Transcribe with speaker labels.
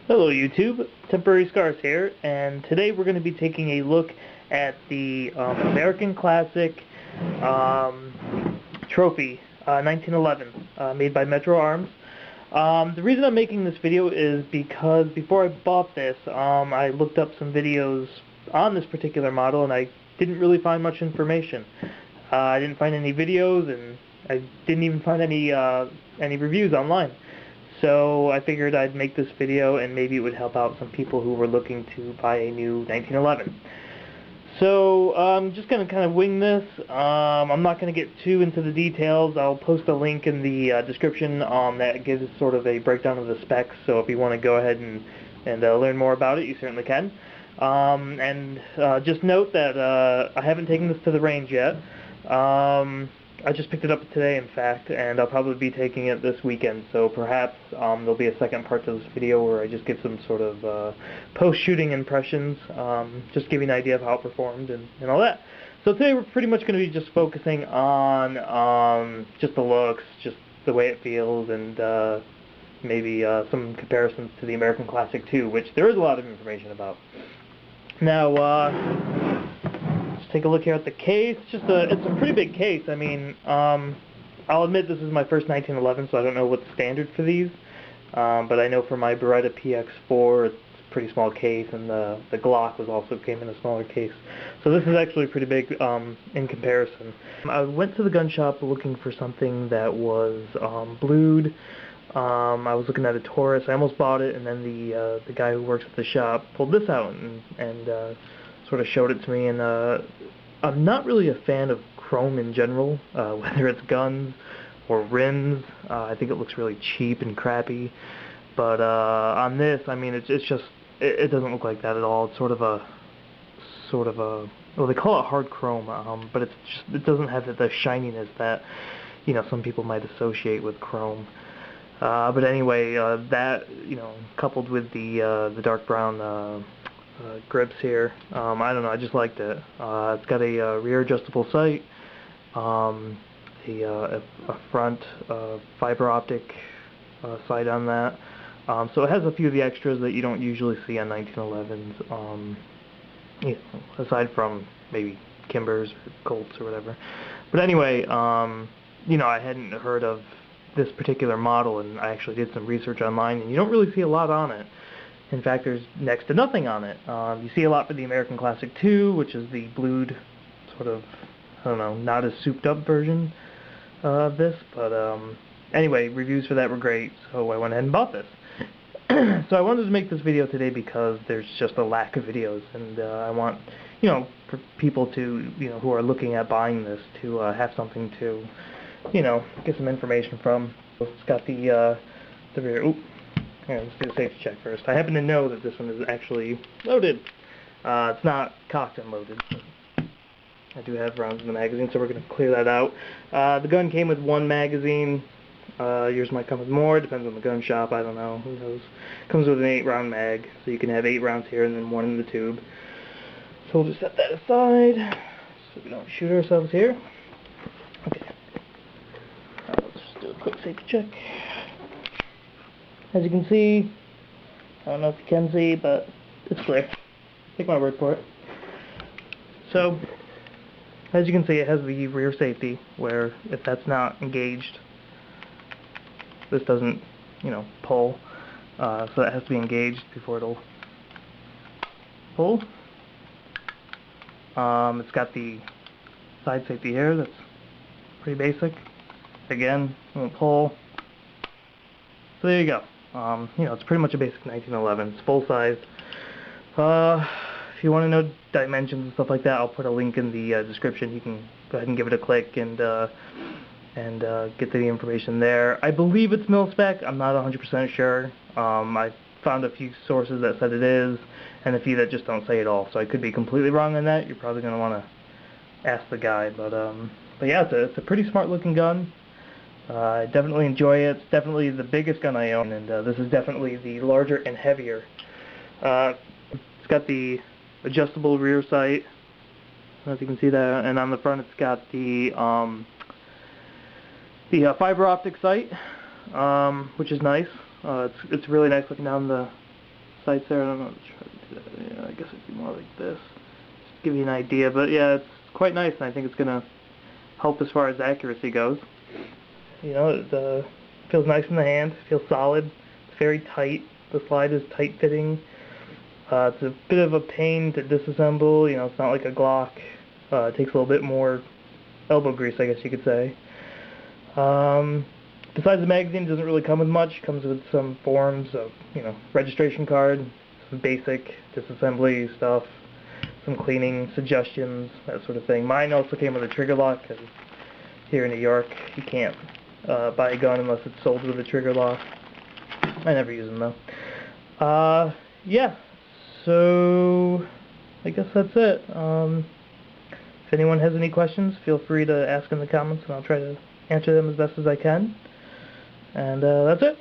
Speaker 1: Hello YouTube, Temporary Scars here, and today we're going to be taking a look at the American Classic Trophy 1911, made by Metroarms. The reason I'm making this video is because before I bought this, I looked up some videos on this particular model and I didn't really find much information. I didn't find any videos, and I didn't even find any reviews online. So I figured I'd make this video and maybe it would help out some people who were looking to buy a new 1911. So I'm just going to kind of wing this. I'm not going to get too into the details. I'll post a link in the description that gives sort of a breakdown of the specs, so if you want to go ahead and learn more about it, you certainly can. Just note that I haven't taken this to the range yet. I just picked it up today, in fact, and I'll probably be taking it this weekend, so perhaps there'll be a second part to this video where I just give some sort of post-shooting impressions, just give you an idea of how it performed and all that. So today we're pretty much going to be just focusing on just the looks, just the way it feels, and maybe some comparisons to the American Classic 2, which there is a lot of information about. Now, take a look here at the case. It's a pretty big case. I mean, I'll admit this is my first 1911, so I don't know what's standard for these. But I know for my Beretta PX4, it's a pretty small case, and the Glock came in a smaller case. So this is actually pretty big in comparison. I went to the gun shop looking for something that was blued. I was looking at a Taurus. I almost bought it, and then the guy who works at the shop pulled this out and sort of showed it to me, and I'm not really a fan of chrome in general, whether it's guns or rims. I think it looks really cheap and crappy, but on this, I mean, it doesn't look like that at all. It's sort of a well, they call it hard chrome, but it doesn't have the shininess that some people might associate with chrome. But anyway, that coupled with the dark brown grips here, I don't know, I just liked it. It's got a rear adjustable sight, a front fiber-optic sight on that. So it has a few of the extras that you don't usually see on 1911s, aside from maybe Kimbers or Colts or whatever. But anyway, I hadn't heard of this particular model, and I actually did some research online, and you don't really see a lot on it. In fact, there's next to nothing on it. You see a lot for the American Classic 2, which is the blued, sort of, I don't know, not as souped up version of this. But anyway, reviews for that were great, so I went ahead and bought this. So I wanted to make this video today because there's just a lack of videos, and I want, for people to, who are looking at buying this, to have something to, get some information from. It's got the rear. Oop. Here, let's do a safety check first. I happen to know that this one is actually loaded. It's not cocked and loaded. I do have rounds in the magazine, so we're going to clear that out. The gun came with one magazine. Yours might come with more. Depends on the gun shop. I don't know. Who knows? Comes with an 8-round mag, so you can have 8 rounds here and then 1 in the tube. So we'll just set that aside so we don't shoot ourselves here. Okay. Let's just do a quick safety check. As you can see, I don't know if you can see, but it's clear. Take my word for it. So, as you can see, it has the rear safety, where if that's not engaged, this doesn't, pull. So that has to be engaged before it'll pull. It's got the side safety here, that's pretty basic. Again, it won't pull. So there you go. It's pretty much a basic 1911. It's full size. If you want to know dimensions and stuff like that, I'll put a link in the description. You can go ahead and give it a click and get the information there. I believe it's mil-spec. I'm not 100% sure. I found a few sources that said it is, and a few that just don't say it all. So I could be completely wrong on that. You're probably going to want to ask the guy. But yeah, it's a pretty smart-looking gun. I definitely enjoy it. It's definitely the biggest gun I own, and this is definitely the larger and heavier. It's got the adjustable rear sight, I don't know if you can see that, and on the front it's got the fiber-optic sight, which is nice. It's really nice looking down the sights there. I don't know. Try to do that. Yeah, I guess it'd be more like this. Just to give you an idea. But yeah, it's quite nice, and I think it's gonna help as far as accuracy goes. You know, it feels nice in the hand. Feels solid. It's very tight. The slide is tight fitting. It's a bit of a pain to disassemble. You know, it's not like a Glock. It takes a little bit more elbow grease, I guess you could say. Besides the magazine, it doesn't really come with much. It comes with some forms of, you know, registration card, some basic disassembly stuff, some cleaning suggestions, that sort of thing. Mine also came with a trigger lock, because here in New York, you can't buy a gun unless it's sold with a trigger lock. I never use them, though. Yeah, so I guess that's it. If anyone has any questions, feel free to ask in the comments, and I'll try to answer them as best as I can. And that's it.